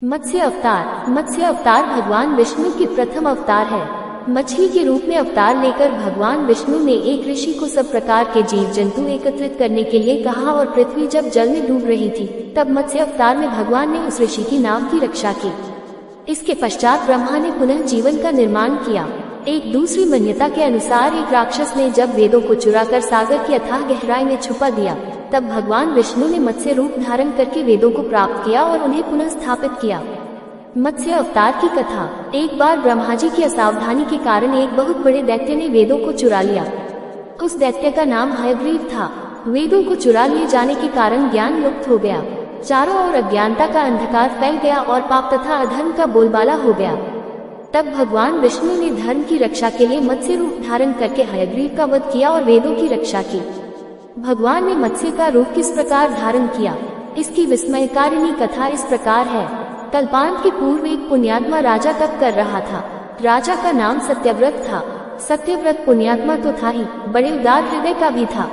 मत्स्य अवतार भगवान विष्णु के प्रथम अवतार है। मछली के रूप में अवतार लेकर भगवान विष्णु ने एक ऋषि को सब प्रकार के जीव जंतु एकत्रित करने के लिए कहा और पृथ्वी जब जल में डूब रही थी तब मत्स्य अवतार में भगवान ने उस ऋषि की नाव की रक्षा की। इसके पश्चात ब्रह्मा ने पुनः जीवन का निर्माण किया। एक दूसरी मान्यता के अनुसार एक राक्षस ने जब वेदों को चुराकर सागर की अथाह गहराई में छुपा दिया तब भगवान विष्णु ने मत्स्य रूप धारण करके वेदों को प्राप्त किया और उन्हें पुनः स्थापित किया। मत्स्य अवतार की कथा। एक बार ब्रह्मा जी की असावधानी के कारण एक बहुत बड़े दैत्य ने वेदों को चुरा लिया। उस दैत्य का नाम हयग्रीव था। वेदों को चुरा लिए जाने के कारण ज्ञान लुप्त हो गया। चारों ओर अज्ञानता का अंधकार फैल गया और पाप तथा अधर्म का बोलबाला हो गया। तब भगवान विष्णु ने धर्म की रक्षा के लिए मत्स्य रूप धारण करके हयग्रीव का वध किया और वेदों की रक्षा की। भगवान ने मत्स्य का रूप किस प्रकार धारण किया, इसकी विस्मयकारिणी कथा इस प्रकार है। कल्पांत के पूर्व एक पुण्यात्मा राजा तप कर रहा था। राजा का नाम सत्यव्रत था। सत्यव्रत पुण्यात्मा तो था ही, बड़े उदार हृदय का भी था।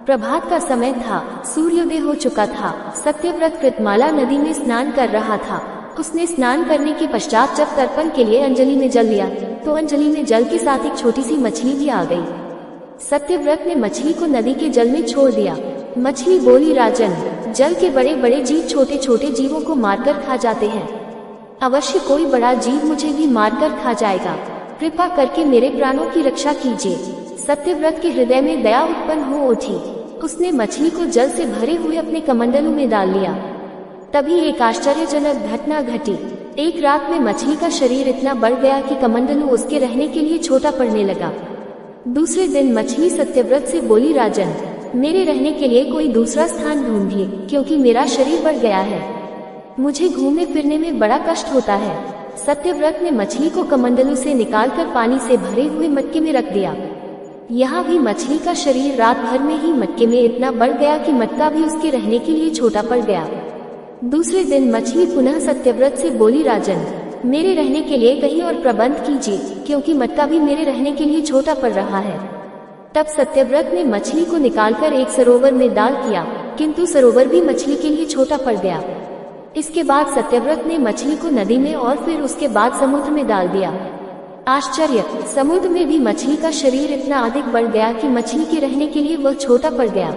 प्रभात का समय था, सूर्योदय हो चुका था। सत्यव्रत कृतमाला नदी में स्नान कर रहा था। उसने स्नान करने के पश्चात जब तर्पण के लिए अंजलि में जल लिया तो अंजलि में जल के साथ एक छोटी सी मछली भी आ गई। सत्यव्रत ने मछली को नदी के जल में छोड़ दिया। मछली बोली, राजन, जल के बड़े बड़े जीव छोटे छोटे जीवों को मारकर खा जाते हैं। अवश्य कोई बड़ा जीव मुझे भी मारकर खा जाएगा। कृपा करके मेरे प्राणों की रक्षा कीजिए। सत्यव्रत के हृदय में दया उत्पन्न हो उठी। उसने मछली को जल से भरे हुए अपने कमंडलों में डाल लिया। तभी एक आश्चर्यजनक घटना घटी। एक रात में मछली का शरीर इतना बढ़ गया कि कमंडलू उसके रहने के लिए छोटा पड़ने लगा। दूसरे दिन मछली सत्यव्रत से बोली, राजन, मेरे रहने के लिए कोई दूसरा स्थान ढूंढिए, क्योंकि मेरा शरीर बढ़ गया है। मुझे घूमने फिरने में बड़ा कष्ट होता है। सत्यव्रत ने मछली को कमंडलू से निकालकर पानी से भरे हुए मटके में रख दिया। यहाँ भी मछली का शरीर रात भर में ही मटके में इतना बढ़ गया कि मटका भी उसके रहने के लिए छोटा पड़ गया। दूसरे दिन मछली पुनः सत्यव्रत से बोली, राजन, मेरे रहने के लिए कहीं और प्रबंध कीजिए, क्योंकि मटका भी मेरे रहने के लिए छोटा पड़ रहा है। तब सत्यव्रत ने मछली को निकालकर एक सरोवर में डाल दिया, किंतु सरोवर भी मछली के लिए छोटा पड़ गया। इसके बाद सत्यव्रत ने मछली को नदी में और फिर उसके बाद समुद्र में डाल दिया। आश्चर्य, समुद्र में भी मछली का शरीर इतना अधिक बढ़ गया कि मछली के रहने के लिए वह छोटा पड़ गया।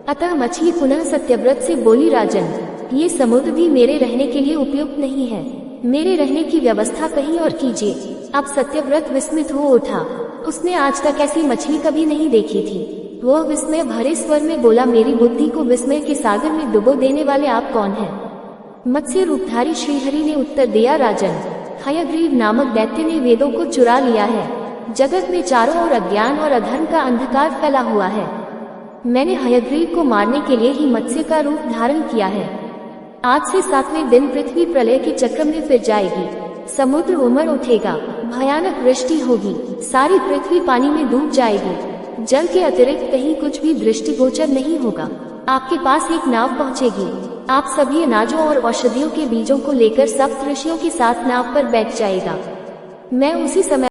अतः मछली पुनः सत्यव्रत से बोली, राजन, ये समुद्र भी मेरे रहने के लिए उपयुक्त नहीं है। मेरे रहने की व्यवस्था कहीं और कीजिए। अब सत्यव्रत विस्मित हो उठा। उसने आज तक ऐसी मछली कभी नहीं देखी थी। वह विस्मय भरे स्वर में बोला, मेरी बुद्धि को विस्मय के सागर में डुबो देने वाले आप कौन हैं? मत्स्य रूपधारी श्रीहरि ने उत्तर दिया, राजन, हयग्रीव नामक दैत्य ने वेदों को चुरा लिया है। जगत में चारों ओर अज्ञान और अधर्म का अंधकार फैला हुआ है। मैंने हयग्रीव को मारने के लिए ही मत्स्य का रूप धारण किया है। आज से 7वें दिन पृथ्वी प्रलय के चक्र में फिर जाएगी। समुद्र उमड़ उठेगा, भयानक वृष्टि होगी, सारी पृथ्वी पानी में डूब जाएगी। जल के अतिरिक्त कहीं कुछ भी दृष्टिगोचर नहीं होगा। आपके पास एक नाव पहुंचेगी। आप सभी अनाजों और औषधियों के बीजों को लेकर सप्त ऋषियों के साथ नाव पर बैठ जाएगा। मैं उसी समय